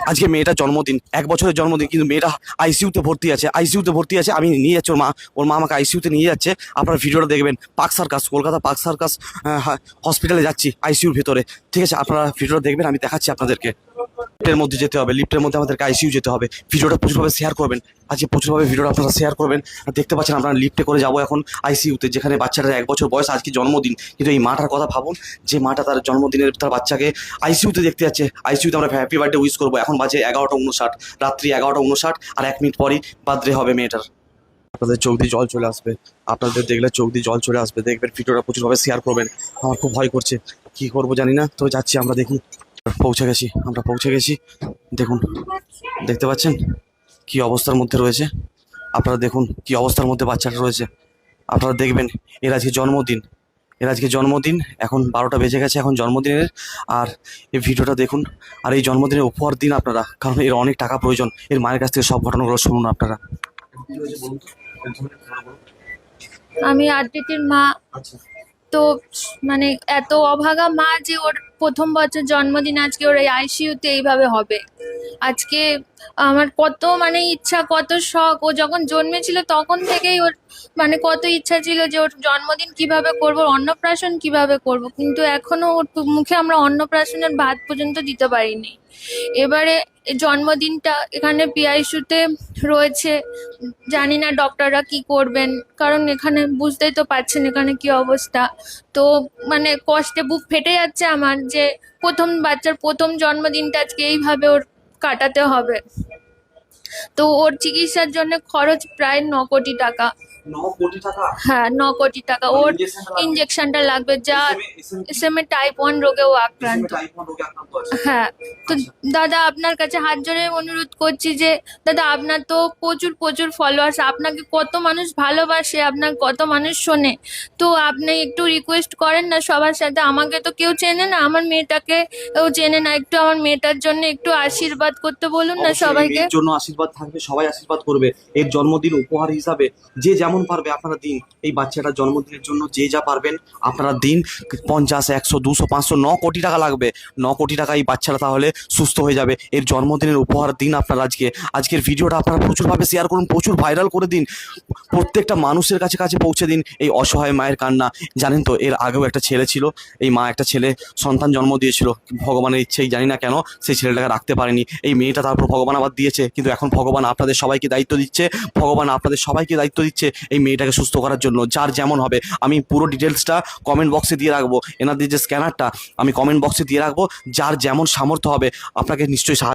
আজকে মেয়েটার জন্মদিন, 1 বছরের জন্মদিন, কিন্তু মেয়েটা আইসিইউতে ভর্তি আছে, আইসিইউতে ভর্তি আছে। আমি নিয়ে যাচ্ছি ওর মা আমাকে আইসিইউতে নিয়ে যাচ্ছে। আপনারা ভিডিওটা দেখবেন। Park circus, Kolkata park circus হসপিটালে যাচ্ছি আইসিইউর ভেতরে। ঠিক আছে, আপনারা ভিডিওটা দেখবেন, আমি দেখাচ্ছি আপনাদেরকে। লিফটের মধ্যে যেতে হবে, লিফটের মধ্যে আমাদেরকে আইসিইউ যেতে হবে। ভিডিওটা প্রচুরভাবে শেয়ার করবেন, আজকে প্রচুরভাবে ভিডিওটা আপনারা শেয়ার করবেন। আর দেখতে পাচ্ছেন আপনারা লিফটে করে যাবো এখন আইসিইউতে, যেখানে বাচ্চাটার 1 বছর বয়স, আজকে জন্মদিন। কিন্তু এই মাটার কথা ভাবুন, যে মাটা তার জন্মদিনের তার বাচ্চাকে আইসিইউতে দেখতে যাচ্ছে। আইসিইউতে আমরা হ্যাপি বার্থডে উইশ করবো। এখন বাজে 11টা 59, রাত্রি 11টা 59, আর 1 মিনিট পরই বার্থডে হবে মেয়েটার। আপনাদের চোখ দিয়ে জল চলে আসবে, আপনাদের দেখলে চোখ দিয়ে জল চলে আসবে। দেখবেন ভিডিওটা প্রচুরভাবে শেয়ার করবেন। আমার খুব ভয় করছে, কি করবো জানি না, তো যাচ্ছি আমরা। দেখি, আমরা পৌঁছে গেছি। দেখুন, দেখতে পাচ্ছেন কি অবস্থার মধ্যে রয়েছে। আপনারা দেখুন কি অবস্থার মধ্যে বাচ্চাটা রয়েছে। আপনারা দেখবেন, এর আজকে জন্মদিন। এখন 12টা বেজে গেছে এখন জন্মদিনের। আর এই ভিডিওটা দেখুন, আর এই জন্মদিনের উপহার দিন আপনারা, কারণ এর অনেক টাকা প্রয়োজন। এর মায়ের কাছ থেকে সব ঘটনাগুলো শুনুন আপনারা। আমি আদ্রিতির মা। তো মানে এত অভাগা মা যে ওর প্রথম বছর জন্মদিন আজকে ওর এই আইসিইউতে এইভাবে হবে। আজকে আমার কত ইচ্ছা, কত শখ। ও যখন জন্মেছিল তখন থেকেই ওর কত ইচ্ছা ছিল যে ওর জন্মদিন কিভাবে করব, অন্নপ্রাশন কিভাবে করব, কিন্তু এখনো ওর মুখে আমরা অন্নপ্রাশনের ভাত পর্যন্ত দিতে পারিনি। এবারে এই জন্মদিনটা এখানে পিআইসিইউতে রয়েছে, জানি না ডক্টররা কি করবেন, কারণ এখানে বুঝতেই তো পারছেন এখানে কি অবস্থা। তো কষ্টে বুক ফেটে যাচ্ছে আমার, যে বাচ্চার প্রথম জন্মদিনটা আজকে এইভাবে ওর কাটাতে হবে। তো ওর চিকিৎসার জন্য খরচ প্রায় 9 কোটি টাকা। 9 কোটি টাকা? হ্যাঁ, 9 কোটি টাকা। ওর ইঞ্জেকশনটা লাগবে, যা এসএমএ টাইপ 1 রোগেও আক্রান্ত। হ্যাঁ, তো দাদা আপনার কাছে হাত জোড়ে অনুরোধ করছি যে দাদা, আপনার তো প্রচুর প্রচুর ফলোয়ার্স, আপনাকে কত মানুষ ভালোবাসে, আপনার কত মানুষ শোনে। তো আপনি একটু রিকোয়েস্ট করেন না সবার সাথে। আমাকে তো কেউ চেনে না, আমার মেয়েটাকে কেউ চেনে না, একটু আমার মেয়েটার জন্য একটু আশীর্বাদ করতে বলুন না সবাইকে। এর জন্য আশীর্বাদ থাকবে, সবাই আশীর্বাদ করবে। এর জন্মদিন উপহার হিসাবে যে যেমন পারবে আপনারা দিন। এই বাচ্চাটার জন্মদিনের জন্য যে যা পারবেন আপনারা দিন। 50, 100, 200, 500, 9 কোটি টাকা লাগবে। 9 কোটি টাকা এই বাচ্চাটা তাহলে সুস্থ হয়ে যাবে। এর জন্মদিনের উপহার দিন আপনারা আজকের ভিডিওটা আপনারা প্রচুরভাবে শেয়ার করুন, প্রচুর ভাইরাল করে দিন, প্রত্যেকটা মানুষের কাছে কাছে পৌঁছে দিন এই অসহায় মায়ের কান্না। জানেন তো, এর আগেও একটা ছেলে ছিল, এই মা একটা ছেলে সন্তান জন্ম দিয়েছিল, ভগবানের ইচ্ছেই জানি না কেন সেই ছেলেটাকে রাখতে পারেনি। এই মেয়েটা তারপর ভগবান আবার দিয়েছে, কিন্তু এখন ভগবান আপনাদের সবাইকে দায়িত্ব দিচ্ছে এই মেয়েটাকে সুস্থ করার জন্য। যার যেমন হবে, আমি পুরো ডিটেলসটা কমেন্ট বক্সে দিয়ে রাখবো, এনাদের যে স্ক্যানারটা আমি কমেন্ট বক্সে দিয়ে রাখবো। যার যেমন সামর্থ্য হবে আপনাকে নিশ্চয়ই সাহায্য